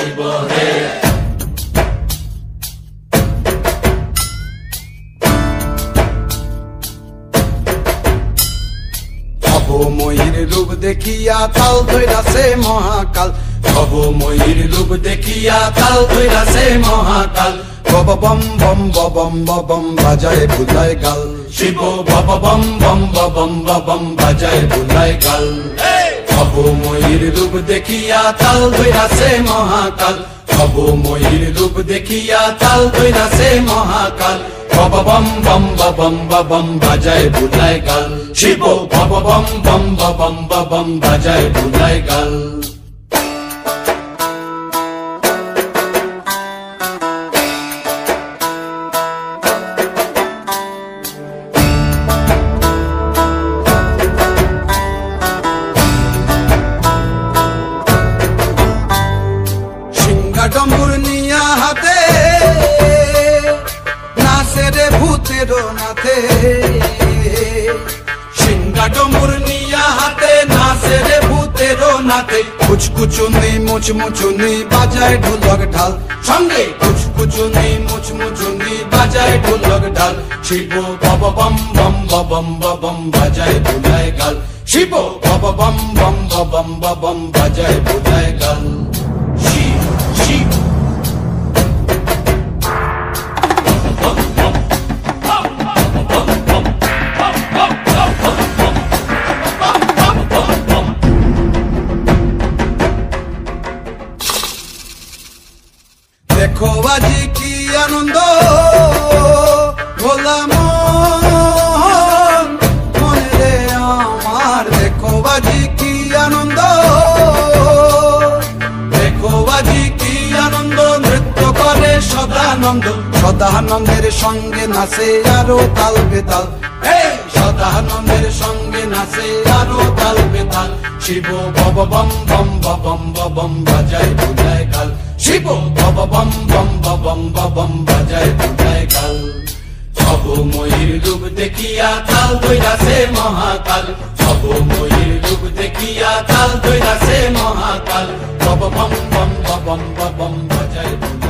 শিব হে। ভবময়ীর রূপ দেখিয়া তাল ধইরাছে মহাকাল, ভবময়ীর রূপ দেখিয়া তাল ধইরাছে মহাকাল। বব বম বম বম বম বাজায় বুলায় গাল, শিব বব বম বম বম বম বাজায় বুলায় গাল। ভবময়ীর রূপ দেখিয়া তাল ধইরাছে মহাকাল, ভবময়ীর রূপ দেখিয়া তাল ধইরাছে মহাকাল। বব বম বম বম বাজায় বুলায় গাল, শিব বব বম বম বম বাজায় বুলায় গাল। ডম্বুর নিয়া হাতে নাচে রে ভূতের নাথে, সিংহা ডম্বুর নিয়া হাতে নাচে রে ভূতের নাথে। কুচকুচুনি মুচমুচুনি বাজায় ঢোলক ঢাল, সঙ্গে কুচকুচুনি মুচমুচুনি বাজায় ঢোলক ঢাল। শিব বব বম বম বাজায় বুলায় গাল, শিব বব বম বম বাজায় বুলায় গাল। শিব শিব দেখো আজি কি আনন্দ ভোলা মনে রে আমার, দেখো আজি কি আনন্দ, দেখো আজি কি আনন্দ, নৃত্য করে সদানন্দ। সদানন্দের সঙ্গে নাচে আরো তাল বেতাল, সদানন্দের সঙ্গে নাচে আরো তাল বেতাল। শিব বব বম বম বাজায় বুলায় গাল, শিব বব বম বম বাজায় বুলায় গাল। ভবময়ীর রূপ দেখিয়া তাল ধইরাছে মহাকাল, ভবময়ীর রূপ দেখিয়া তাল ধইরাছে মহাকাল। বব বম বম বাজায় বুলায়।